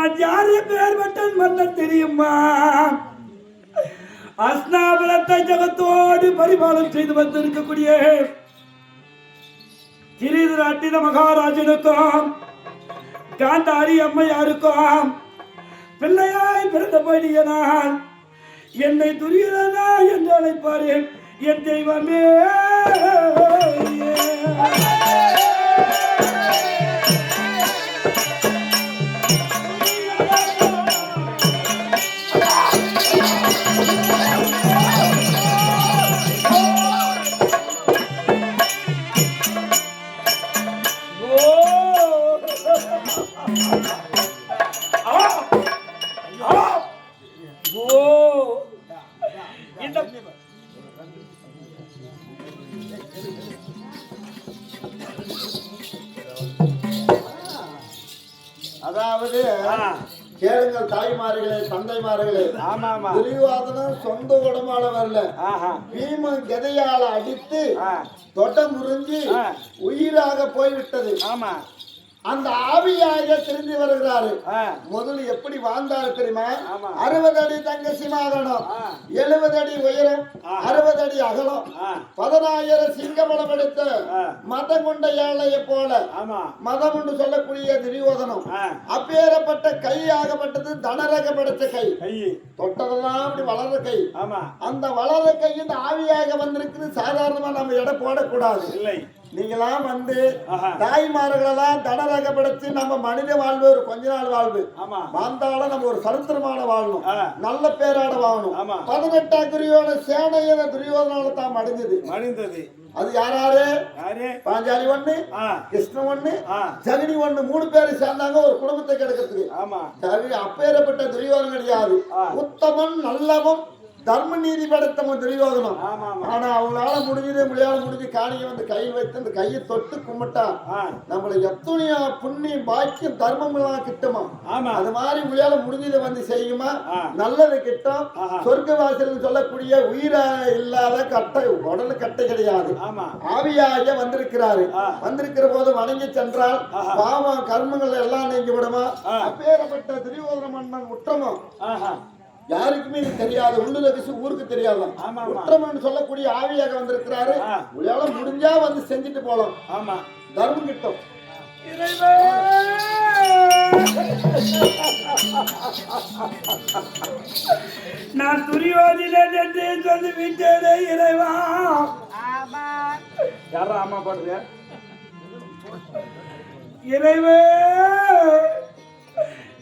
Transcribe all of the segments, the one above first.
நான் யாரு பேர் பட்டன் மன்னன் தெரியுமா? அஸ்னாபுரத்தை ஜகத்தோடு பரிபாலம் செய்து வந்திருக்கக்கூடிய கிரீதராட்டின மகாராஜனுக்கும் காந்தாரி அம்மையாருக்கும் பிள்ளையாய் பிறந்தபடியனால் என்னை துரியனா என்று அழைப்பாரேன் என் தெய்வமே. அதாவது கேளுங்கள் தாய்மார்களே, தந்தைமார்களே. துரியோதனன் சொந்த உடம்பால வரல, பீமன் கதையால அடித்து தொட்ட முறிஞ்சி உயிராக போய்விட்டது. அந்த ஆவியாக திரும்பி வருகிறாரு. முதல்ல எப்படி வாழ்ந்தாரு தெரியுமா? 60 அடி தங்க சிமாகனம், 70 அடி உயரம், 60 அடி அகலம், 10,000 சிங்கபலம் எடுத்த மதம் கொண்ட ஏழையை போல மதம் என்று சொல்லக்கூடிய துரியோதனம். அப்பேறப்பட்ட கை ஆகப்பட்டது தனரக படைத்த கை. தொட்டதெல்லாம் அப்படி வளர்ற கை. அந்த வளர்ற கை இந்த ஆவியாக வந்திருக்குது. சாதாரணமா நம்ம எடை போடக்கூடாது. நீங்களாம் வந்து தாய்மார்களெல்லாம் தனரகப்படுத்தி நம்ம மனித வாழ்வு ஒரு கொஞ்ச நாள் வாழ்வு வாழ்ந்தாலும் நம்ம ஒரு சரித்திரமான வாழணும், நல்ல பேராட வாழணும். 18ஆம் துரியோதன சேனையில துரியோதனால தான் மடிந்தது. அது யாராரு? பாஞ்சாலி ஒண்ணு, கிருஷ்ணன் ஒண்ணு, ஜெகனி ஒண்ணு, 3 பேரு சேர்ந்தாங்க ஒரு குடும்பத்தை கெடுக்கிறதுக்கு. அப்பேறப்பட்ட துரியோதனம் கிடையாது. உத்தமன் நல்லவன் தர்ம நீதி படைத்தவன் துரியோதனம். ஆனா அவங்களால முடிஞ்சு காணியை வந்து கையில் வைத்து அந்த கையை தொட்டு கும்பிட்டா நம்மள எத்தனையோ புண்ணியம் பாக்கியம் தர்மம் எல்லாம் கிட்டமா. அது மாதிரி உங்களால முடிஞ்சதை வந்து செய்யுமா, நல்லது கிட்டம். சொர்க்க வாசல் சொல்லக்கூடிய உயிரா இல்லாத கட்டை, உடல் கட்டை கிடையாது. ஆவியாக வந்திருக்கிறாரு. வந்திருக்கிற போது வணங்கி சென்றால் பாவம் கர்மங்கள் எல்லாம் நீங்கி விடுமா. அப்பேறப்பட்ட துரியோதன மன்னன் உத்தமம் யாருக்குமே தெரியாது, உள்ளுல ஊருக்கு தெரியாதான். உத்தமன் சொல்லக்கூடிய ஆவியாக வந்திருக்கிறாரு. உங்களால முடிஞ்சா வந்து செஞ்சுட்டு போலாம், தர்மம் கிட்டும். நான் துரியோதனன் என்று சொல்லி விட்டேனே இறைவா. யாரா ஆமா பாடுங்க இறைவே.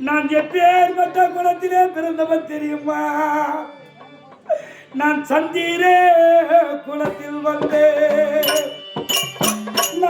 நான் எப்பேற்பட்ட குலத்திலே பிறந்தவன் தெரியுமா? நான் சந்தீரே குலத்தில் வந்தேன்.